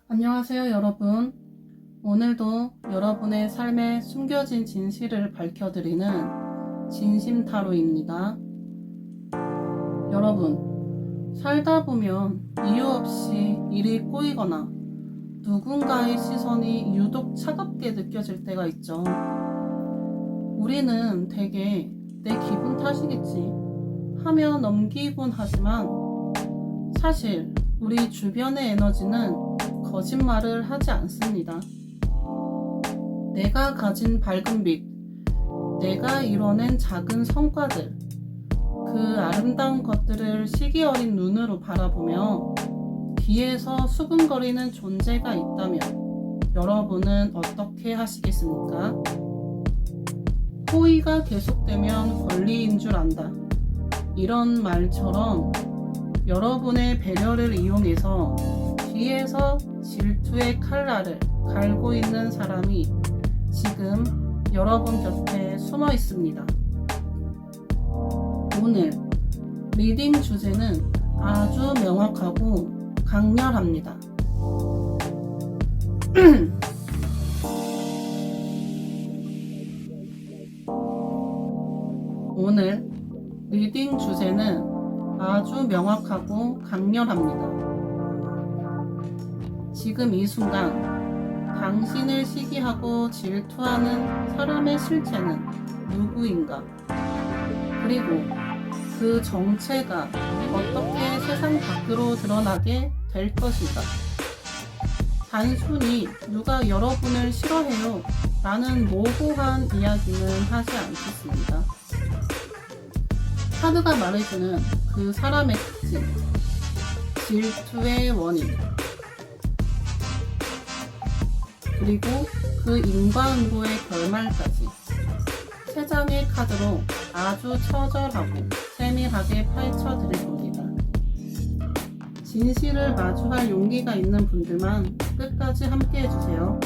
안녕하세요, 여러분. 오늘도 여러분의 삶에 숨겨진 진실을 밝혀드리는 진심타로입니다. 여러분, 살다 보면 이유 없이 일이 꼬이거나 누군가의 시선이 유독 차갑게 느껴질 때가 있죠. 우리는 대개 내 기분 탓이겠지 하며 넘기곤 하지만 사실 우리 주변의 에너지는 거짓말을 하지 않습니다. 내가 가진 밝은 빛, 내가 이뤄낸 작은 성과들, 그 아름다운 것들을 시기 어린 눈으로 바라보며 뒤에서 수근거리는 존재가 있다면 여러분은 어떻게 하시겠습니까? 호의가 계속되면 권리인 줄 안다. 이런 말처럼 여러분의 배려를 이용해서 뒤에서 질투의 칼날을 갈고 있는 사람이 지금 여러분 곁에 숨어 있습니다. 오늘 리딩 주제는 아주 명확하고 강렬합니다. 오늘 리딩 주제는 아주 명확하고 강렬합니다. 지금 이 순간 당신을 시기하고 질투하는 사람의 실체는 누구인가? 그리고 그 정체가 어떻게 세상 밖으로 드러나게 될 것인가? 단순히 누가 여러분을 싫어해요 라는 모호한 이야기는 하지 않겠습니다. 카드가 말해주는 그 사람의 특징, 질투의 원인, 그리고 그 인과응보의 결말까지 세 장의 카드로 아주 처절하고 세밀하게 파헤쳐 드릴 겁니다. 진실을 마주할 용기가 있는 분들만 끝까지 함께 해주세요.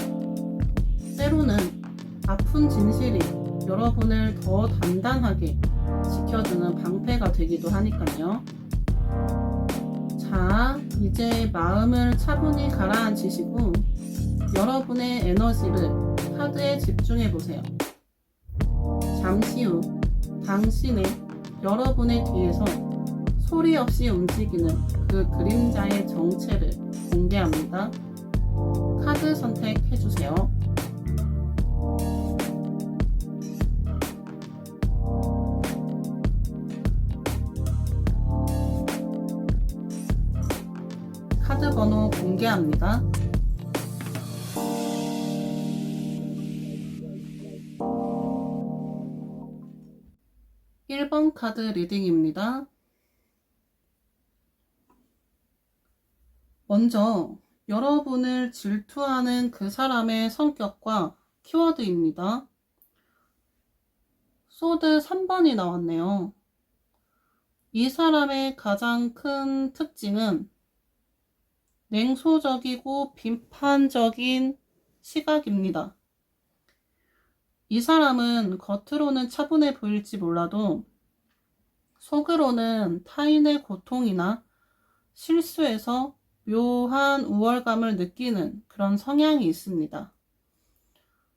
때로는 아픈 진실이 여러분을 더 단단하게 지켜주는 방패가 되기도 하니까요. 자, 이제 마음을 차분히 가라앉히시고 여러분의 에너지를 카드에 집중해 보세요. 잠시 후 당신의 여러분의 뒤에서 소리 없이 움직이는 그 그림자의 정체를 공개합니다. 카드 선택해 주세요. 카드 번호 공개합니다. 1번 카드 리딩입니다. 먼저 여러분을 질투하는 그 사람의 성격과 키워드입니다. 소드 3번이 나왔네요. 이 사람의 가장 큰 특징은 냉소적이고 비판적인 시각입니다. 이 사람은 겉으로는 차분해 보일지 몰라도 속으로는 타인의 고통이나 실수에서 묘한 우월감을 느끼는 그런 성향이 있습니다.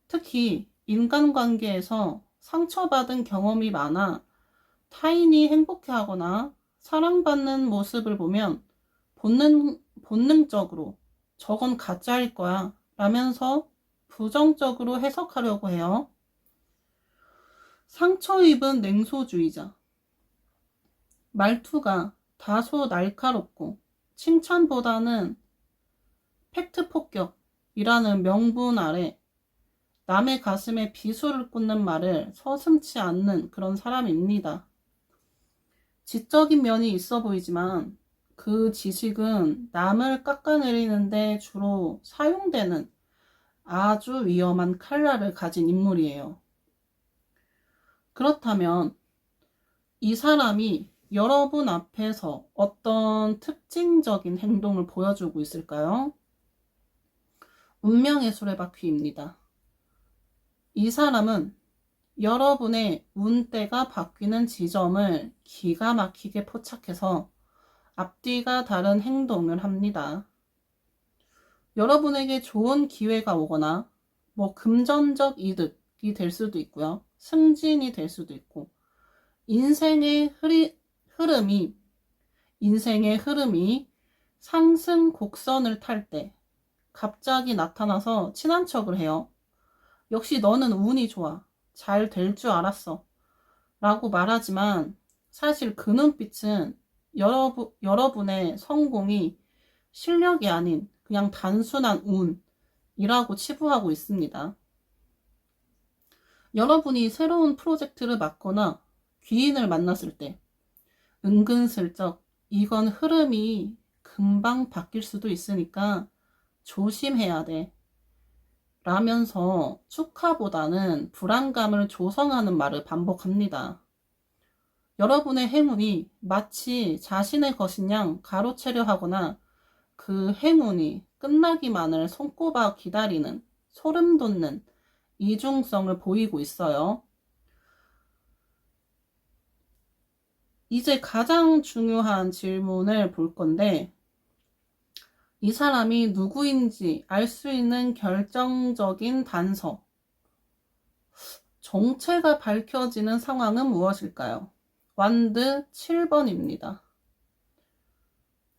특히 인간관계에서 상처받은 경험이 많아 타인이 행복해하거나 사랑받는 모습을 보면 본능적으로 저건 가짜일 거야 라면서 부정적으로 해석하려고 해요. 상처 입은 냉소주의자. 말투가 다소 날카롭고 칭찬보다는 팩트 폭격이라는 명분 아래 남의 가슴에 비수를 꽂는 말을 서슴지 않는 그런 사람입니다. 지적인 면이 있어 보이지만 그 지식은 남을 깎아내리는데 주로 사용되는 아주 위험한 칼날을 가진 인물이에요. 그렇다면 이 사람이 여러분 앞에서 어떤 특징적인 행동을 보여주고 있을까요? 운명의 수레바퀴입니다. 이 사람은 여러분의 운대가 바뀌는 지점을 기가 막히게 포착해서 앞뒤가 다른 행동을 합니다. 여러분에게 좋은 기회가 오거나 뭐 금전적 이득이 될 수도 있고요. 승진이 될 수도 있고 흐름이 인생의 흐름이 상승 곡선을 탈 때 갑자기 나타나서 친한 척을 해요. 역시 너는 운이 좋아. 잘 될 줄 알았어. 라고 말하지만 사실 그 눈빛은 여러분의 성공이 실력이 아닌 그냥 단순한 운이라고 치부하고 있습니다. 여러분이 새로운 프로젝트를 맡거나 귀인을 만났을 때 은근슬쩍 이건 흐름이 금방 바뀔 수도 있으니까 조심해야 돼. 라면서 축하보다는 불안감을 조성하는 말을 반복합니다. 여러분의 행운이 마치 자신의 것인 양 가로채려 하거나 그 행운이 끝나기만을 손꼽아 기다리는 소름 돋는 이중성을 보이고 있어요. 이제 가장 중요한 질문을 볼 건데 이 사람이 누구인지 알 수 있는 결정적인 단서, 정체가 밝혀지는 상황은 무엇일까요? 완드 7번입니다.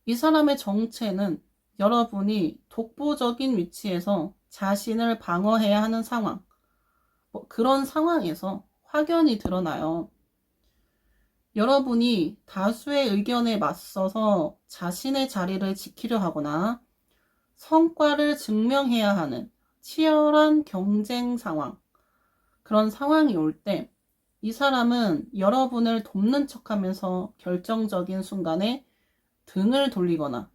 이 사람의 정체는 여러분이 독보적인 위치에서 자신을 방어해야 하는 상황, 그런 상황에서 확연히 드러나요. 여러분이 다수의 의견에 맞서서 자신의 자리를 지키려 하거나 성과를 증명해야 하는 치열한 경쟁 상황, 그런 상황이 올 때 이 사람은 여러분을 돕는 척하면서 결정적인 순간에 등을 돌리거나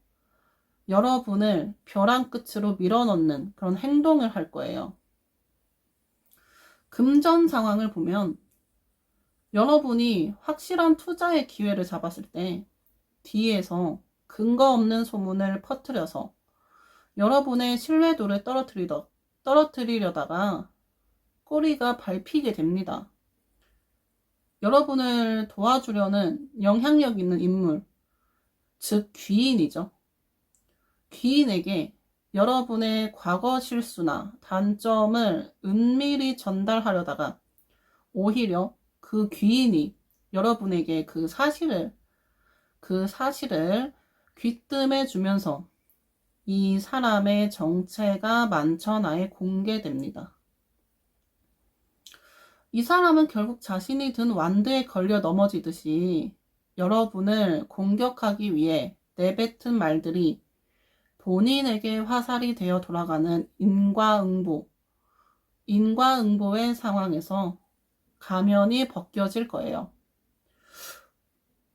여러분을 벼랑 끝으로 밀어넣는 그런 행동을 할 거예요. 금전 상황을 보면 여러분이 확실한 투자의 기회를 잡았을 때 뒤에서 근거 없는 소문을 퍼뜨려서 여러분의 신뢰도를 떨어뜨리려다가 꼬리가 밟히게 됩니다. 여러분을 도와주려는 영향력 있는 인물, 즉 귀인이죠. 귀인에게 여러분의 과거 실수나 단점을 은밀히 전달하려다가 오히려 그 귀인이 여러분에게 그 사실을 귀뜸해 주면서 이 사람의 정체가 만천하에 공개됩니다. 이 사람은 결국 자신이 든 완드에 걸려 넘어지듯이 여러분을 공격하기 위해 내뱉은 말들이 본인에게 화살이 되어 돌아가는 인과응보의 상황에서 가면이 벗겨질 거예요.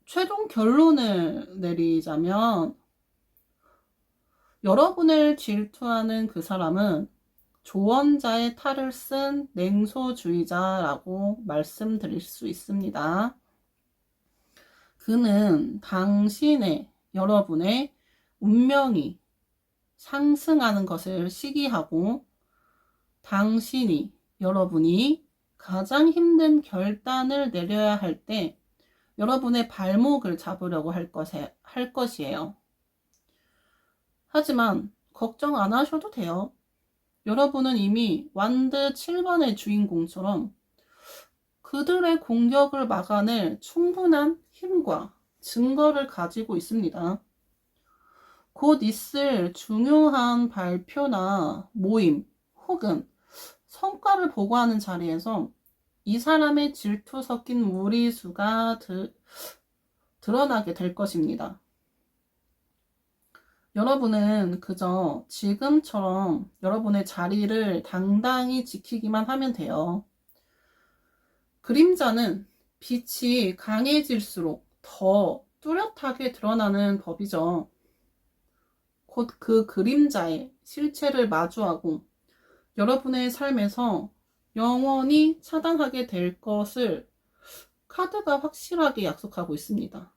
최종 결론을 내리자면 여러분을 질투하는 그 사람은 조언자의 탈을 쓴 냉소주의자라고 말씀드릴 수 있습니다. 그는 여러분의 운명이 상승하는 것을 시기하고 여러분이 가장 힘든 결단을 내려야 할 때 여러분의 발목을 잡으려고 할 것이에요. 하지만 걱정 안 하셔도 돼요. 여러분은 이미 완드 7번의 주인공처럼 그들의 공격을 막아낼 충분한 힘과 증거를 가지고 있습니다. 곧 있을 중요한 발표나 모임 혹은 성과를 보고하는 자리에서 이 사람의 질투 섞인 무리수가 드러나게 될 것입니다. 여러분은 그저 지금처럼 여러분의 자리를 당당히 지키기만 하면 돼요. 그림자는 빛이 강해질수록 더 뚜렷하게 드러나는 법이죠. 곧 그 그림자의 실체를 마주하고 여러분의 삶에서 영원히 차단하게 될 것을 카드가 확실하게 약속하고 있습니다.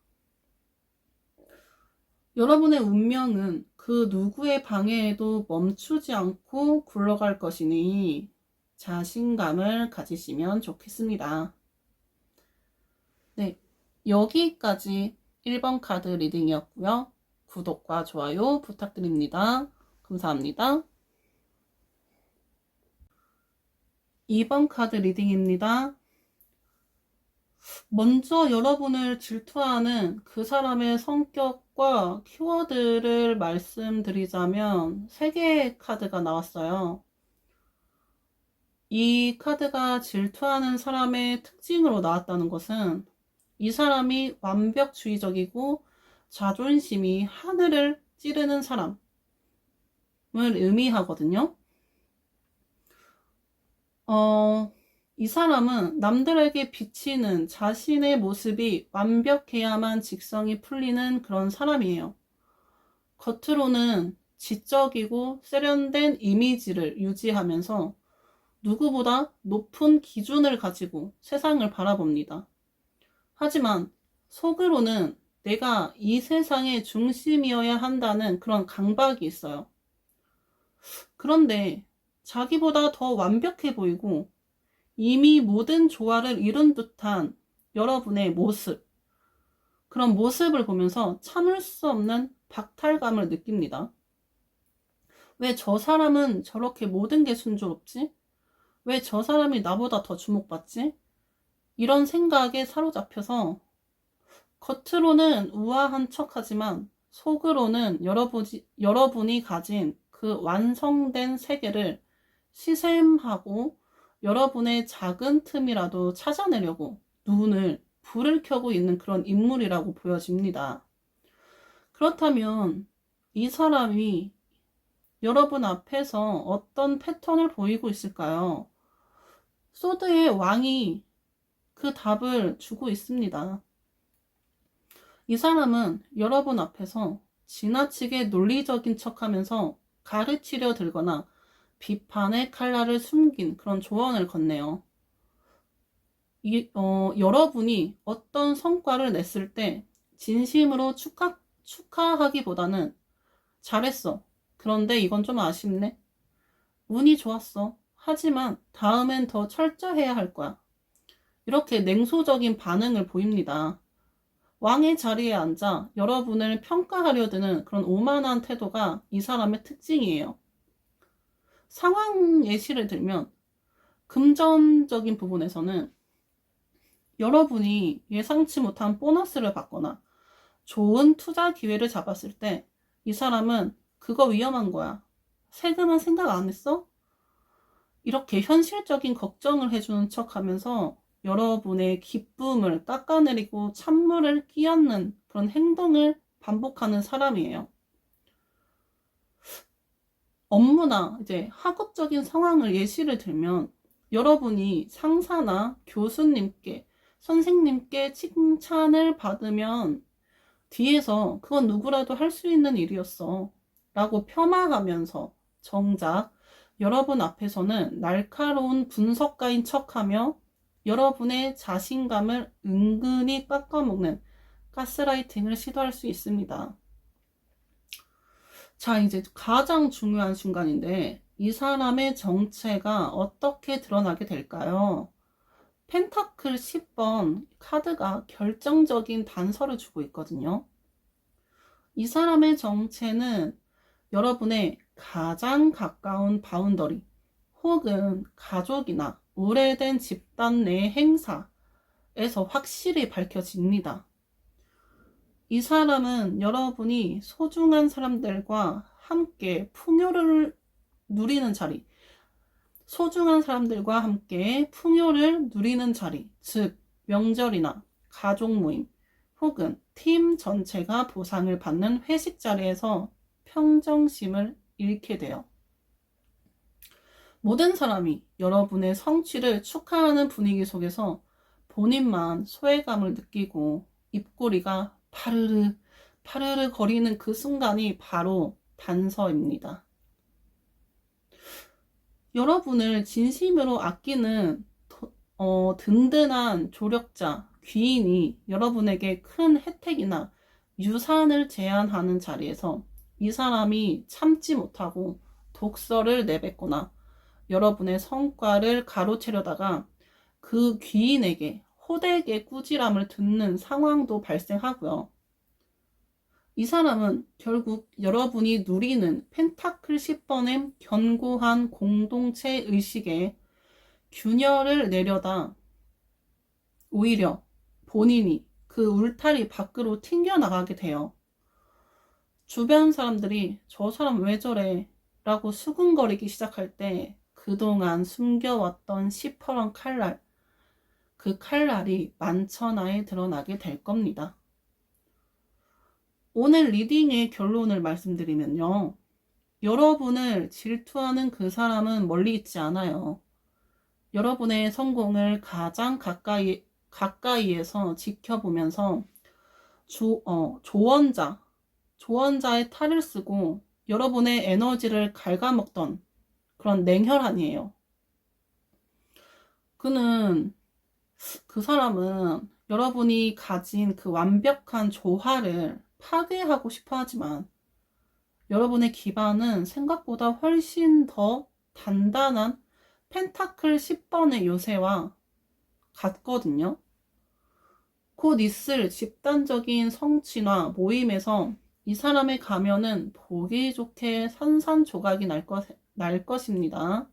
여러분의 운명은 그 누구의 방해에도 멈추지 않고 굴러갈 것이니 자신감을 가지시면 좋겠습니다. 네, 여기까지 1번 카드 리딩이었고요. 구독과 좋아요 부탁드립니다. 감사합니다. 2번 카드 리딩입니다. 먼저 여러분을 질투하는 그 사람의 성격과 키워드를 말씀드리자면 3개의 카드가 나왔어요. 이 카드가 질투하는 사람의 특징으로 나왔다는 것은 이 사람이 완벽주의적이고 자존심이 하늘을 찌르는 사람을 의미하거든요. 이 사람은 남들에게 비치는 자신의 모습이 완벽해야만 직성이 풀리는 그런 사람이에요. 겉으로는 지적이고 세련된 이미지를 유지하면서 누구보다 높은 기준을 가지고 세상을 바라봅니다. 하지만 속으로는 내가 이 세상의 중심이어야 한다는 그런 강박이 있어요. 그런데 자기보다 더 완벽해 보이고 이미 모든 조화를 이룬 듯한 여러분의 모습, 그런 모습을 보면서 참을 수 없는 박탈감을 느낍니다. 왜 저 사람은 저렇게 모든 게 순조롭지? 왜 저 사람이 나보다 더 주목받지? 이런 생각에 사로잡혀서 겉으로는 우아한 척하지만 속으로는 여러분이 가진 그 완성된 세계를 시샘하고 여러분의 작은 틈이라도 찾아내려고 눈을 불을 켜고 있는 그런 인물이라고 보여집니다. 그렇다면 이 사람이 여러분 앞에서 어떤 패턴을 보이고 있을까요? 소드의 왕이 그 답을 주고 있습니다. 이 사람은 여러분 앞에서 지나치게 논리적인 척하면서 가르치려 들거나 비판의 칼날을 숨긴 그런 조언을 건네요. 여러분이 어떤 성과를 냈을 때 진심으로 축하하기보다는 잘했어. 그런데 이건 좀 아쉽네. 운이 좋았어. 하지만 다음엔 더 철저해야 할 거야. 이렇게 냉소적인 반응을 보입니다. 왕의 자리에 앉아 여러분을 평가하려 드는 그런 오만한 태도가 이 사람의 특징이에요. 상황 예시를 들면 금전적인 부분에서는 여러분이 예상치 못한 보너스를 받거나 좋은 투자 기회를 잡았을 때 이 사람은 그거 위험한 거야. 세금은 생각 안 했어? 이렇게 현실적인 걱정을 해주는 척 하면서 여러분의 기쁨을 깎아내리고 찬물을 끼얹는 그런 행동을 반복하는 사람이에요. 업무나 이제 학업적인 상황을 예시를 들면 여러분이 상사나 교수님께, 선생님께 칭찬을 받으면 뒤에서 그건 누구라도 할 수 있는 일이었어 라고 폄하하면서 정작 여러분 앞에서는 날카로운 분석가인 척하며 여러분의 자신감을 은근히 깎아먹는 가스라이팅을 시도할 수 있습니다. 자, 이제 가장 중요한 순간인데 이 사람의 정체가 어떻게 드러나게 될까요? 펜타클 10번 카드가 결정적인 단서를 주고 있거든요. 이 사람의 정체는 여러분의 가장 가까운 바운더리 혹은 가족이나 오래된 집단 내 행사에서 확실히 밝혀집니다. 이 사람은 여러분이 소중한 사람들과 함께 풍요를 누리는 자리, 소중한 사람들과 함께 풍요를 누리는 자리, 즉 명절이나 가족 모임 혹은 팀 전체가 보상을 받는 회식 자리에서 평정심을 잃게 돼요. 모든 사람이 여러분의 성취를 축하하는 분위기 속에서 본인만 소외감을 느끼고 입꼬리가 파르르 거리는 그 순간이 바로 단서입니다. 여러분을 진심으로 아끼는 든든한 조력자, 귀인이 여러분에게 큰 혜택이나 유산을 제안하는 자리에서 이 사람이 참지 못하고 독설을 내뱉거나 여러분의 성과를 가로채려다가 그 귀인에게 호되게 꾸지람을 듣는 상황도 발생하고요. 이 사람은 결국 여러분이 누리는 펜타클 10번의 견고한 공동체 의식에 균열을 내려다 오히려 본인이 그 울타리 밖으로 튕겨나가게 돼요. 주변 사람들이 저 사람 왜 저래? 라고 수군거리기 시작할 때 그동안 숨겨왔던 시퍼런 칼날, 그 칼날이 만천하에 드러나게 될 겁니다. 오늘 리딩의 결론을 말씀드리면요. 여러분을 질투하는 그 사람은 멀리 있지 않아요. 여러분의 성공을 가장 가까이에서 지켜보면서 조언자의 탈을 쓰고 여러분의 에너지를 갉아먹던 그런 냉혈한이에요. 그 사람은 여러분이 가진 그 완벽한 조화를 파괴하고 싶어 하지만 여러분의 기반은 생각보다 훨씬 더 단단한 펜타클 10번의 요새와 같거든요. 곧 있을 집단적인 성취나 모임에서 이 사람의 가면은 보기 좋게 산산조각이 날 것입니다.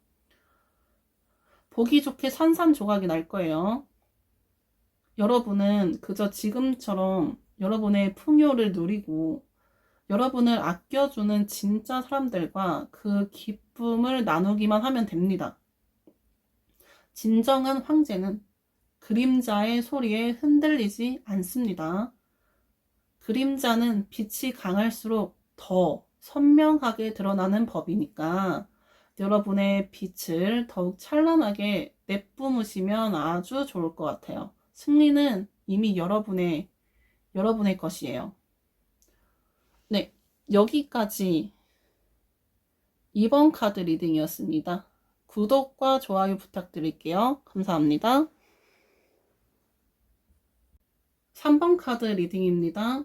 보기 좋게 산산조각이 날 거예요. 여러분은 그저 지금처럼 여러분의 풍요를 누리고 여러분을 아껴주는 진짜 사람들과 그 기쁨을 나누기만 하면 됩니다. 진정한 황제는 그림자의 소리에 흔들리지 않습니다. 그림자는 빛이 강할수록 더 선명하게 드러나는 법이니까 여러분의 빛을 더욱 찬란하게 내뿜으시면 아주 좋을 것 같아요. 승리는 이미 여러분의 것이에요. 네, 여기까지 2번 카드 리딩이었습니다. 구독과 좋아요 부탁드릴게요. 감사합니다. 3번 카드 리딩입니다.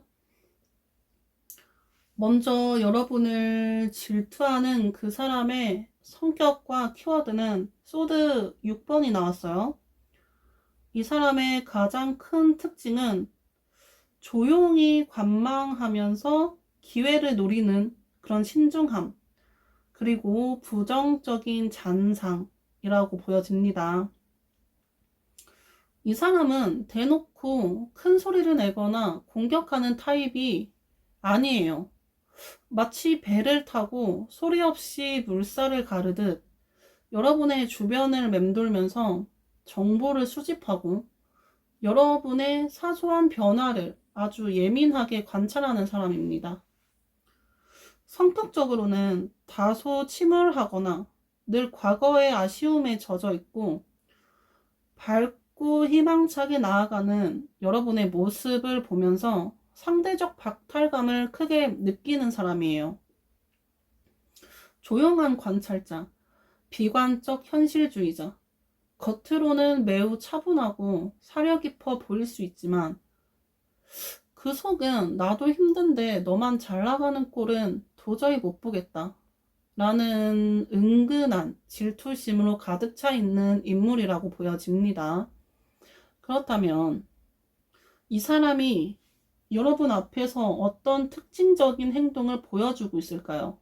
먼저 여러분을 질투하는 그 사람의 성격과 키워드는 소드 6번이 나왔어요. 이 사람의 가장 큰 특징은 조용히 관망하면서 기회를 노리는 그런 신중함, 그리고 부정적인 잔상이라고 보여집니다. 이 사람은 대놓고 큰 소리를 내거나 공격하는 타입이 아니에요. 마치 배를 타고 소리 없이 물살을 가르듯 여러분의 주변을 맴돌면서 정보를 수집하고 여러분의 사소한 변화를 아주 예민하게 관찰하는 사람입니다. 성격적으로는 다소 침울하거나 늘 과거의 아쉬움에 젖어 있고 밝고 희망차게 나아가는 여러분의 모습을 보면서 상대적 박탈감을 크게 느끼는 사람이에요. 조용한 관찰자, 비관적 현실주의자, 겉으로는 매우 차분하고 사려 깊어 보일 수 있지만 그 속은 나도 힘든데 너만 잘 나가는 꼴은 도저히 못 보겠다 라는 은근한 질투심으로 가득 차 있는 인물이라고 보여집니다. 그렇다면 이 사람이 여러분 앞에서 어떤 특징적인 행동을 보여주고 있을까요?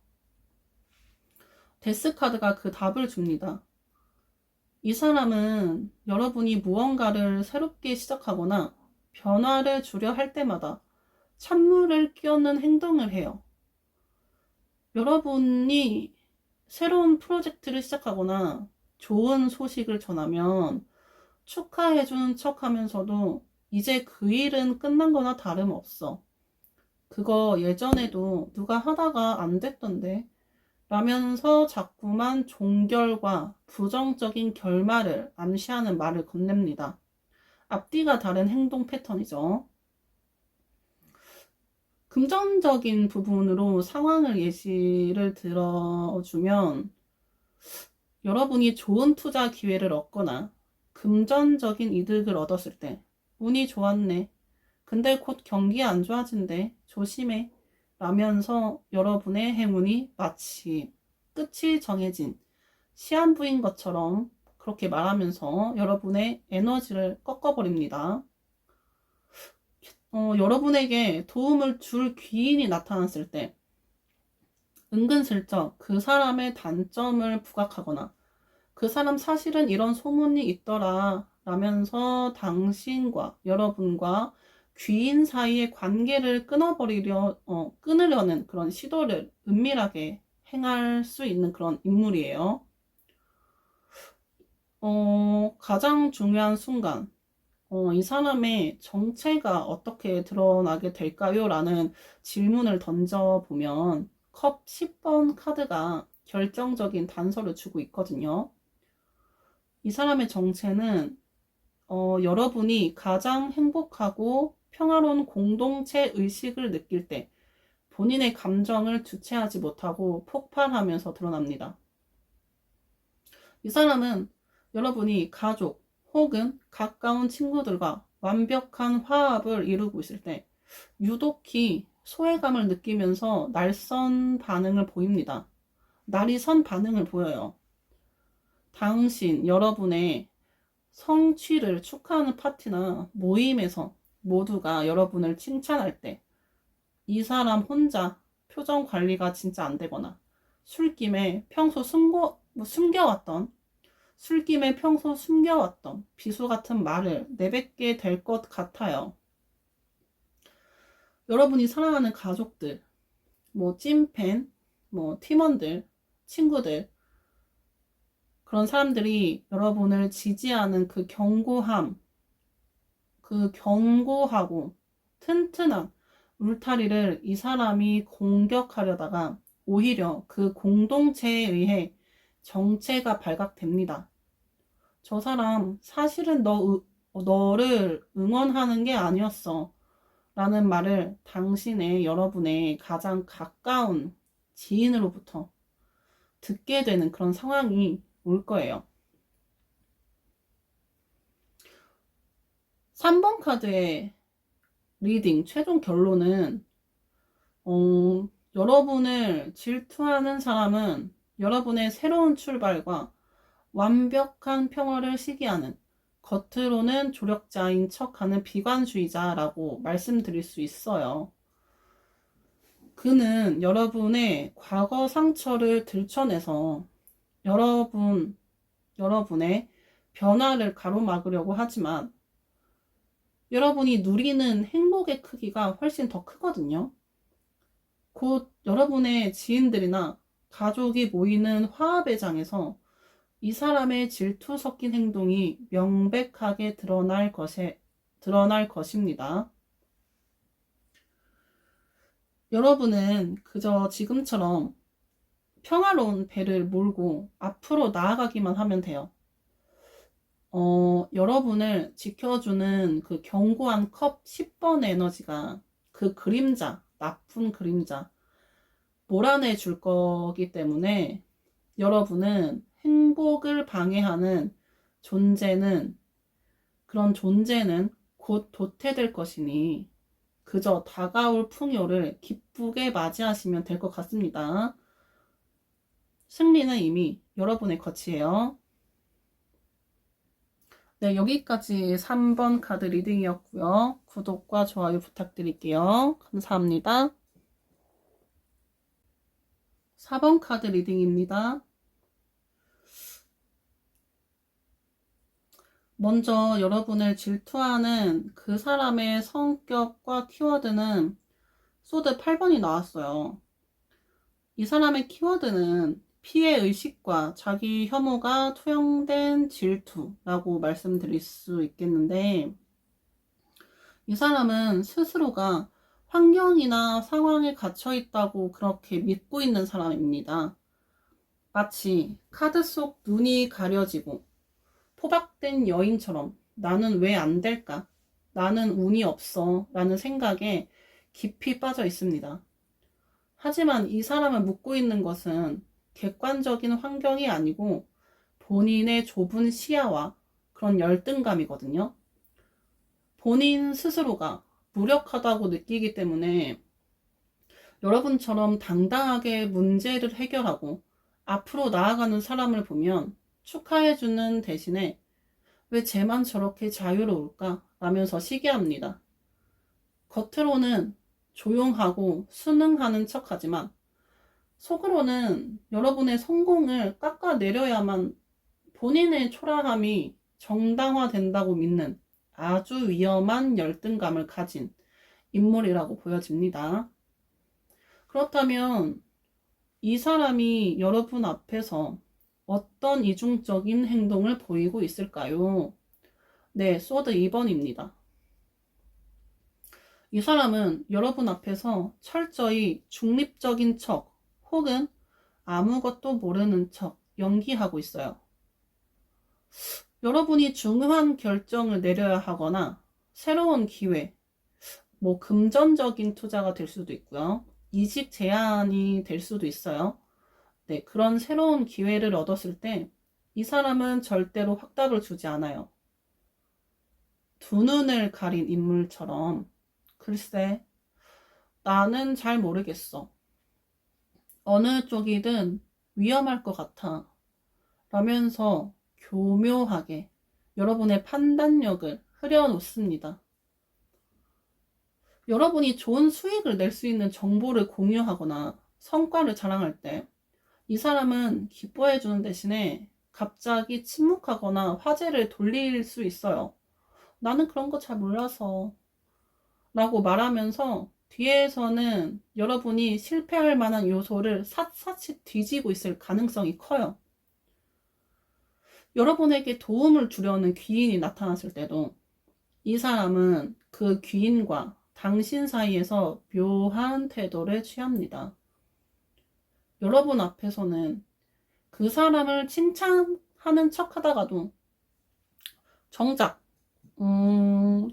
데스카드가 그 답을 줍니다. 이 사람은 여러분이 무언가를 새롭게 시작하거나 변화를 주려 할 때마다 찬물을 끼얹는 행동을 해요. 여러분이 새로운 프로젝트를 시작하거나 좋은 소식을 전하면 축하해주는 척 하면서도 이제 그 일은 끝난 거나 다름없어. 그거 예전에도 누가 하다가 안 됐던데 라면서 자꾸만 종결과 부정적인 결말을 암시하는 말을 건넵니다. 앞뒤가 다른 행동 패턴이죠. 금전적인 부분으로 상황을 예시를 들어주면 여러분이 좋은 투자 기회를 얻거나 금전적인 이득을 얻었을 때 운이 좋았네. 근데 곧 경기 안 좋아진대. 조심해. 라면서 여러분의 행운이 마치 끝이 정해진 시한부인 것처럼 그렇게 말하면서 여러분의 에너지를 꺾어버립니다. 여러분에게 도움을 줄 귀인이 나타났을 때 은근슬쩍 그 사람의 단점을 부각하거나 그 사람 사실은 이런 소문이 있더라 라면서 당신과 여러분과 귀인 사이의 관계를 끊으려는 그런 시도를 은밀하게 행할 수 있는 그런 인물이에요. 가장 중요한 순간, 이 사람의 정체가 어떻게 드러나게 될까요? 라는 질문을 던져보면 컵 10번 카드가 결정적인 단서를 주고 있거든요. 이 사람의 정체는 여러분이 가장 행복하고 평화로운 공동체 의식을 느낄 때 본인의 감정을 주체하지 못하고 폭발하면서 드러납니다. 이 사람은 여러분이 가족 혹은 가까운 친구들과 완벽한 화합을 이루고 있을 때 유독히 소외감을 느끼면서 날선 반응을 보입니다. 날이 선 반응을 보여요. 당신, 여러분의 성취를 축하하는 파티나 모임에서 모두가 여러분을 칭찬할 때 이 사람 혼자 표정 관리가 진짜 안 되거나 술김에 평소 숨겨왔던 비수 같은 말을 내뱉게 될 것 같아요. 여러분이 사랑하는 가족들, 찐팬, 팀원들, 친구들, 그런 사람들이 여러분을 지지하는 그 견고하고 튼튼한 울타리를 이 사람이 공격하려다가 오히려 그 공동체에 의해 정체가 발각됩니다. 저 사람 사실은 너를 응원하는 게 아니었어 라는 말을 여러분의 가장 가까운 지인으로부터 듣게 되는 그런 상황이 올 거예요. 3번 카드의 리딩 최종 결론은 여러분을 질투하는 사람은 여러분의 새로운 출발과 완벽한 평화를 시기하는 겉으로는 조력자인 척하는 비관주의자라고 말씀드릴 수 있어요. 그는 여러분의 과거 상처를 들춰내서 여러분의 변화를 가로막으려고 하지만 여러분이 누리는 행복의 크기가 훨씬 더 크거든요. 곧 여러분의 지인들이나 가족이 모이는 화합의 장에서 이 사람의 질투 섞인 행동이 명백하게 드러날 것입니다. 여러분은 그저 지금처럼 평화로운 배를 몰고 앞으로 나아가기만 하면 돼요. 여러분을 지켜주는 그 견고한 컵 10번의 에너지가 그 나쁜 그림자, 몰아내 줄 거기 때문에 여러분은 행복을 방해하는 그런 존재는 곧 도태될 것이니 그저 다가올 풍요를 기쁘게 맞이하시면 될 것 같습니다. 승리는 이미 여러분의 것이에요. 네, 여기까지 3번 카드 리딩이었고요. 구독과 좋아요 부탁드릴게요. 감사합니다. 4번 카드 리딩입니다. 먼저 여러분을 질투하는 그 사람의 성격과 키워드는 소드 8번이 나왔어요. 이 사람의 키워드는 피해의식과 자기 혐오가 투영된 질투라고 말씀드릴 수 있겠는데, 이 사람은 스스로가 환경이나 상황에 갇혀 있다고 그렇게 믿고 있는 사람입니다. 마치 카드 속 눈이 가려지고 포박된 여인처럼 나는 왜 안 될까? 나는 운이 없어. 라는 생각에 깊이 빠져 있습니다. 하지만 이 사람을 묻고 있는 것은 객관적인 환경이 아니고 본인의 좁은 시야와 그런 열등감이거든요. 본인 스스로가 무력하다고 느끼기 때문에 여러분처럼 당당하게 문제를 해결하고 앞으로 나아가는 사람을 보면 축하해주는 대신에 왜 쟤만 저렇게 자유로울까? 라면서 시기합니다. 겉으로는 조용하고 순응하는 척하지만 속으로는 여러분의 성공을 깎아내려야만 본인의 초라함이 정당화된다고 믿는 아주 위험한 열등감을 가진 인물이라고 보여집니다. 그렇다면 이 사람이 여러분 앞에서 어떤 이중적인 행동을 보이고 있을까요? 네, 소드 2번입니다. 이 사람은 여러분 앞에서 철저히 중립적인 척 혹은 아무것도 모르는 척 연기하고 있어요. 여러분이 중요한 결정을 내려야 하거나 새로운 기회, 금전적인 투자가 될 수도 있고요. 이직 제안이 될 수도 있어요. 네, 그런 새로운 기회를 얻었을 때 이 사람은 절대로 확답을 주지 않아요. 두 눈을 가린 인물처럼 글쎄, 나는 잘 모르겠어. 어느 쪽이든 위험할 것 같아. 라면서 교묘하게 여러분의 판단력을 흐려놓습니다. 여러분이 좋은 수익을 낼 수 있는 정보를 공유하거나 성과를 자랑할 때 이 사람은 기뻐해주는 대신에 갑자기 침묵하거나 화제를 돌릴 수 있어요. 나는 그런 거 잘 몰라서 라고 말하면서 뒤에서는 여러분이 실패할 만한 요소를 샅샅이 뒤지고 있을 가능성이 커요. 여러분에게 도움을 주려는 귀인이 나타났을 때도 이 사람은 그 귀인과 당신 사이에서 묘한 태도를 취합니다. 여러분 앞에서는 그 사람을 칭찬하는 척 하다가도 정작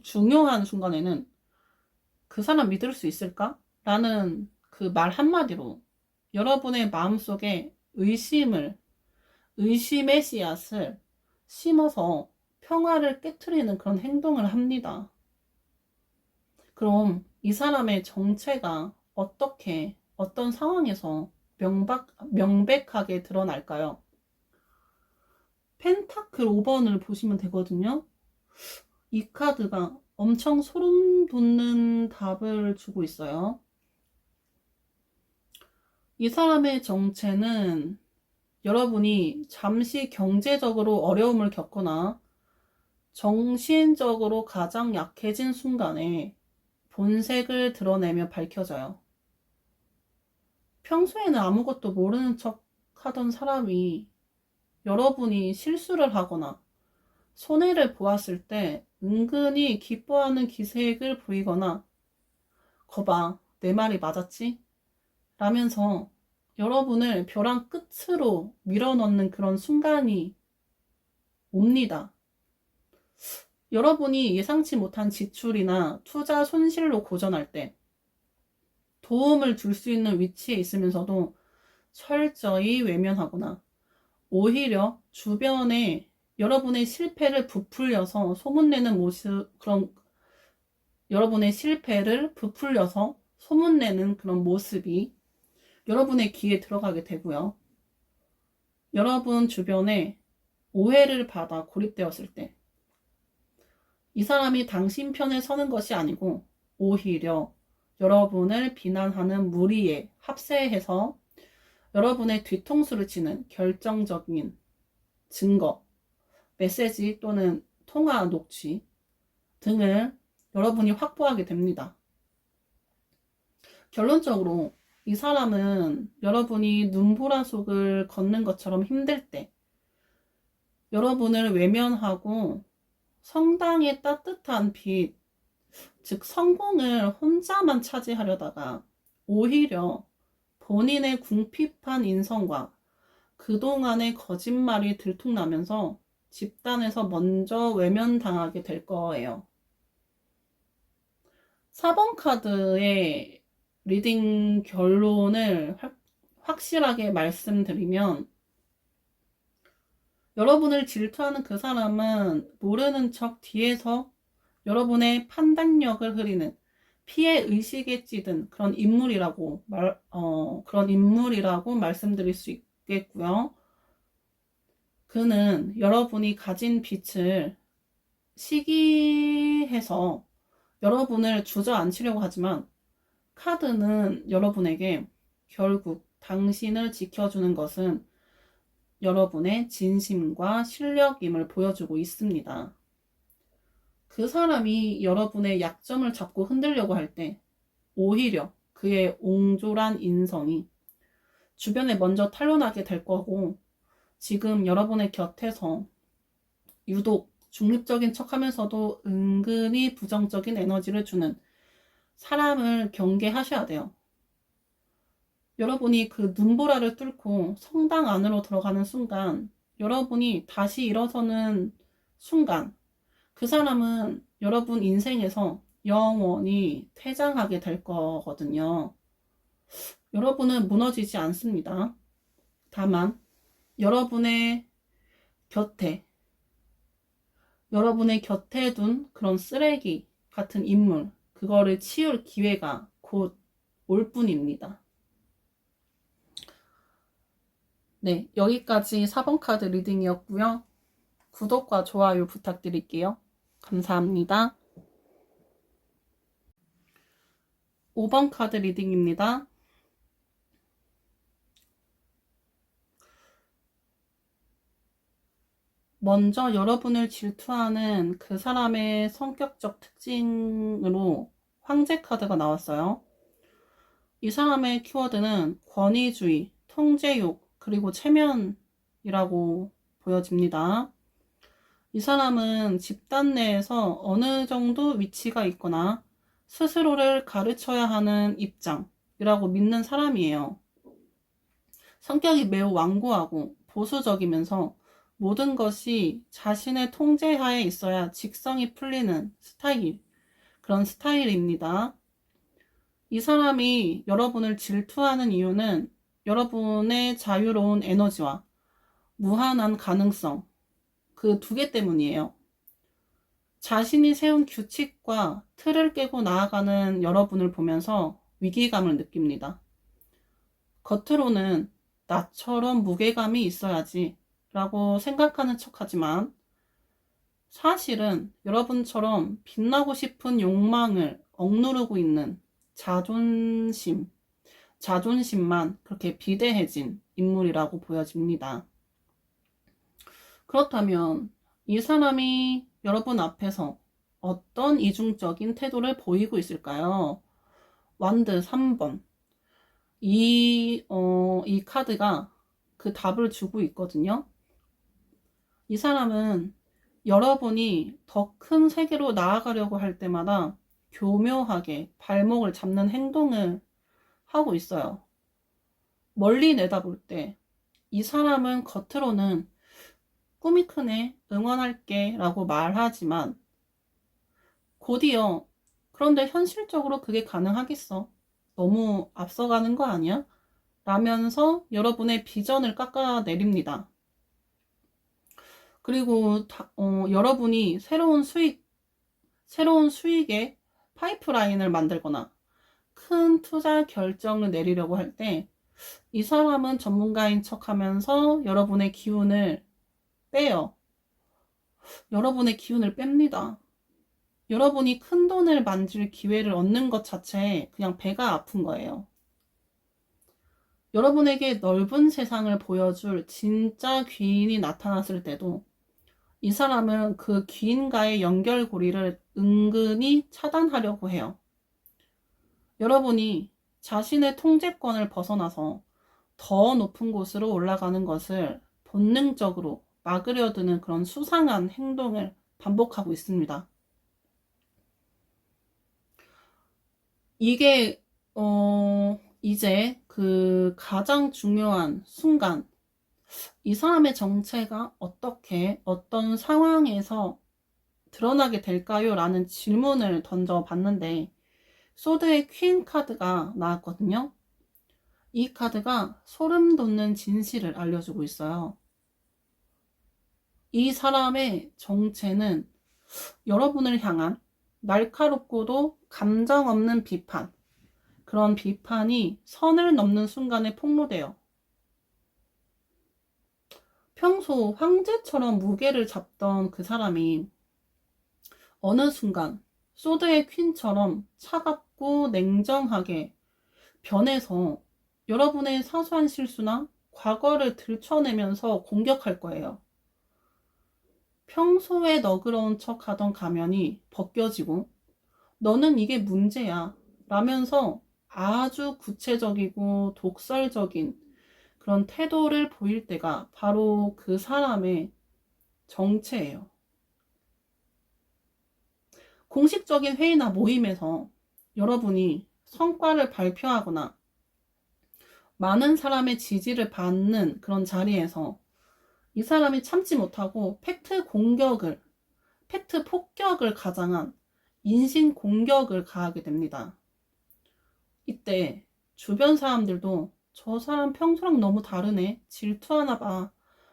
중요한 순간에는 그 사람 믿을 수 있을까? 라는 그 말 한마디로 여러분의 마음속에 의심의 씨앗을 심어서 평화를 깨트리는 그런 행동을 합니다. 그럼 이 사람의 정체가 어떻게, 어떤 상황에서 명백하게 드러날까요? 펜타클 5번을 보시면 되거든요. 이 카드가 엄청 소름 돋는 답을 주고 있어요. 이 사람의 정체는 여러분이 잠시 경제적으로 어려움을 겪거나 정신적으로 가장 약해진 순간에 본색을 드러내며 밝혀져요. 평소에는 아무것도 모르는 척 하던 사람이 여러분이 실수를 하거나 손해를 보았을 때 은근히 기뻐하는 기색을 보이거나 거봐, 내 말이 맞았지? 라면서 여러분을 벼랑 끝으로 밀어넣는 그런 순간이 옵니다. 여러분이 예상치 못한 지출이나 투자 손실로 고전할 때 도움을 줄 수 있는 위치에 있으면서도 철저히 외면하거나 오히려 주변에 여러분의 실패를 부풀려서 소문내는 모습, 여러분의 실패를 부풀려서 소문내는 그런 모습이 여러분의 귀에 들어가게 되고요. 여러분 주변에 오해를 받아 고립되었을 때 이 사람이 당신 편에 서는 것이 아니고 오히려 여러분을 비난하는 무리에 합세해서 여러분의 뒤통수를 치는 결정적인 증거, 메시지 또는 통화 녹취 등을 여러분이 확보하게 됩니다. 결론적으로 이 사람은 여러분이 눈보라 속을 걷는 것처럼 힘들 때 여러분을 외면하고 성당의 따뜻한 빛, 즉 성공을 혼자만 차지하려다가 오히려 본인의 궁핍한 인성과 그동안의 거짓말이 들통나면서 집단에서 먼저 외면당하게 될 거예요. 4번 카드의 리딩 결론을 확실하게 말씀드리면 여러분을 질투하는 그 사람은 모르는 척 뒤에서 여러분의 판단력을 흐리는 피해 의식에 찌든 그런 인물이라고 말씀드릴 수 있겠고요. 그는 여러분이 가진 빛을 시기해서 여러분을 주저앉히려고 하지만 카드는 여러분에게 결국 당신을 지켜주는 것은 여러분의 진심과 실력임을 보여주고 있습니다. 그 사람이 여러분의 약점을 잡고 흔들려고 할 때 오히려 그의 옹졸한 인성이 주변에 먼저 탄로나게 될 거고, 지금 여러분의 곁에서 유독 중립적인 척 하면서도 은근히 부정적인 에너지를 주는 사람을 경계하셔야 돼요. 여러분이 그 눈보라를 뚫고 성당 안으로 들어가는 순간, 여러분이 다시 일어서는 순간, 그 사람은 여러분 인생에서 영원히 퇴장하게 될 거거든요. 여러분은 무너지지 않습니다. 다만 여러분의 곁에 둔 그런 쓰레기 같은 인물, 그거를 치울 기회가 곧 올 뿐입니다. 네, 여기까지 4번 카드 리딩이었고요. 구독과 좋아요 부탁드릴게요. 감사합니다. 5번 카드 리딩입니다. 먼저 여러분을 질투하는 그 사람의 성격적 특징으로 황제 카드가 나왔어요. 이 사람의 키워드는 권위주의, 통제욕, 그리고 체면이라고 보여집니다. 이 사람은 집단 내에서 어느 정도 위치가 있거나 스스로를 가르쳐야 하는 입장이라고 믿는 사람이에요. 성격이 매우 완고하고 보수적이면서 모든 것이 자신의 통제하에 있어야 직성이 풀리는 스타일, 그런 스타일입니다. 이 사람이 여러분을 질투하는 이유는 여러분의 자유로운 에너지와 무한한 가능성, 그 두 개 때문이에요. 자신이 세운 규칙과 틀을 깨고 나아가는 여러분을 보면서 위기감을 느낍니다. 겉으로는 나처럼 무게감이 있어야지 라고 생각하는 척하지만 사실은 여러분처럼 빛나고 싶은 욕망을 억누르고 있는 자존심만 그렇게 비대해진 인물이라고 보여집니다. 그렇다면 이 사람이 여러분 앞에서 어떤 이중적인 태도를 보이고 있을까요? 완드 3번. 이 카드가 그 답을 주고 있거든요. 이 사람은 여러분이 더 큰 세계로 나아가려고 할 때마다 교묘하게 발목을 잡는 행동을 하고 있어요. 멀리 내다볼 때 이 사람은 겉으로는 꿈이 크네, 응원할게 라고 말하지만 곧이어 그런데 현실적으로 그게 가능하겠어? 너무 앞서가는 거 아니야? 라면서 여러분의 비전을 깎아내립니다. 그리고 여러분이 새로운 수익의 파이프라인을 만들거나 큰 투자 결정을 내리려고 할 때 이 사람은 전문가인 척 하면서 여러분의 기운을 빼요. 여러분의 기운을 뺍니다. 여러분이 큰 돈을 만질 기회를 얻는 것 자체에 그냥 배가 아픈 거예요. 여러분에게 넓은 세상을 보여줄 진짜 귀인이 나타났을 때도 이 사람은 그 귀인과의 연결고리를 은근히 차단하려고 해요. 여러분이 자신의 통제권을 벗어나서 더 높은 곳으로 올라가는 것을 본능적으로 막으려 드는 그런 수상한 행동을 반복하고 있습니다. 이게 이제 그 가장 중요한 순간, 이 사람의 정체가 어떻게 어떤 상황에서 드러나게 될까요? 라는 질문을 던져봤는데 소드의 퀸 카드가 나왔거든요. 이 카드가 소름 돋는 진실을 알려주고 있어요. 이 사람의 정체는 여러분을 향한 날카롭고도 감정 없는 비판, 그런 비판이 선을 넘는 순간에 폭로돼요. 평소 황제처럼 무게를 잡던 그 사람이 어느 순간 소드의 퀸처럼 차갑고 냉정하게 변해서 여러분의 사소한 실수나 과거를 들춰내면서 공격할 거예요. 평소에 너그러운 척 하던 가면이 벗겨지고 너는 이게 문제야 라면서 아주 구체적이고 독설적인 그런 태도를 보일 때가 바로 그 사람의 정체예요. 공식적인 회의나 모임에서 여러분이 성과를 발표하거나 많은 사람의 지지를 받는 그런 자리에서 이 사람이 참지 못하고 팩트 폭격을 가장한 인신 공격을 가하게 됩니다. 이때 주변 사람들도 저 사람 평소랑 너무 다르네, 질투하나 봐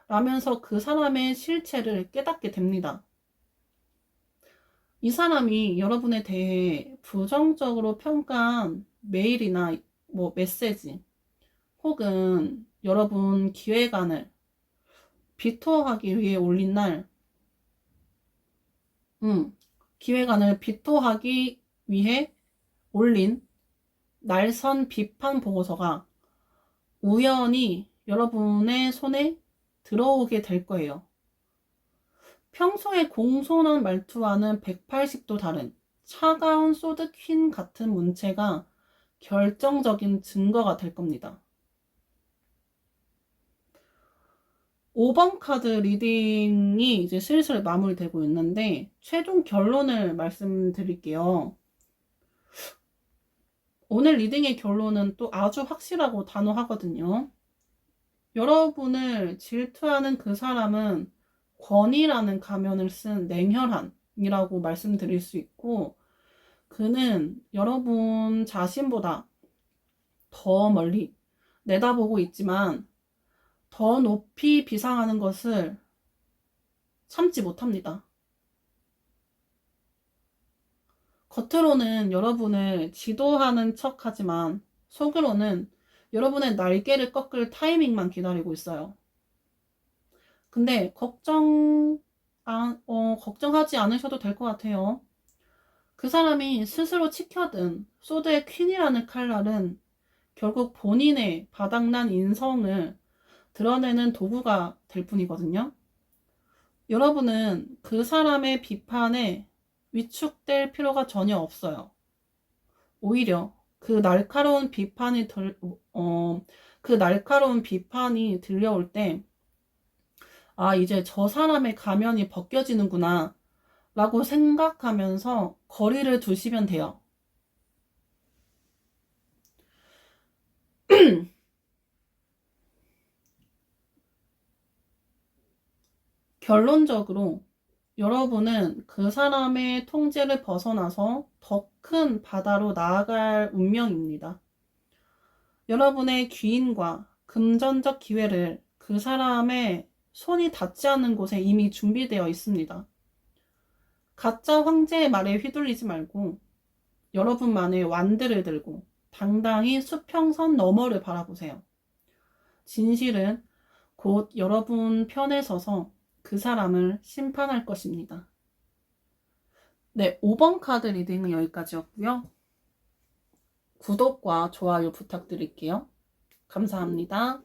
라면서 그 사람의 실체를 깨닫게 됩니다. 이 사람이 여러분에 대해 부정적으로 평가한 메일이나 메시지 혹은 여러분 기획안을 비토하기 위해 올린 날, 기획안을 비토하기 위해 올린 날선 비판 보고서가 우연히 여러분의 손에 들어오게 될 거예요. 평소에 공손한 말투와는 180도 다른 차가운 소드 퀸 같은 문체가 결정적인 증거가 될 겁니다. 5번 카드 리딩이 이제 슬슬 마무리되고 있는데 최종 결론을 말씀드릴게요. 오늘 리딩의 결론은 또 아주 확실하고 단호하거든요. 여러분을 질투하는 그 사람은 권위라는 가면을 쓴 냉혈한이라고 말씀드릴 수 있고, 그는 여러분 자신보다 더 멀리 내다보고 있지만 더 높이 비상하는 것을 참지 못합니다. 겉으로는 여러분을 지도하는 척 하지만 속으로는 여러분의 날개를 꺾을 타이밍만 기다리고 있어요. 근데 걱정하지 않으셔도 될 것 같아요. 그 사람이 스스로 치켜든 소드의 퀸이라는 칼날은 결국 본인의 바닥난 인성을 드러내는 도구가 될 뿐이거든요. 여러분은 그 사람의 비판에 위축될 필요가 전혀 없어요. 오히려 그 날카로운 비판이 들려올 때, 아, 이제 저 사람의 가면이 벗겨지는구나 라고 생각하면서 거리를 두시면 돼요. 결론적으로 여러분은 그 사람의 통제를 벗어나서 더 큰 바다로 나아갈 운명입니다. 여러분의 귀인과 금전적 기회를 그 사람의 손이 닿지 않는 곳에 이미 준비되어 있습니다. 가짜 황제의 말에 휘둘리지 말고 여러분만의 완드를 들고 당당히 수평선 너머를 바라보세요. 진실은 곧 여러분 편에 서서 그 사람을 심판할 것입니다. 네, 5번 카드 리딩은 여기까지였고요. 구독과 좋아요 부탁드릴게요. 감사합니다.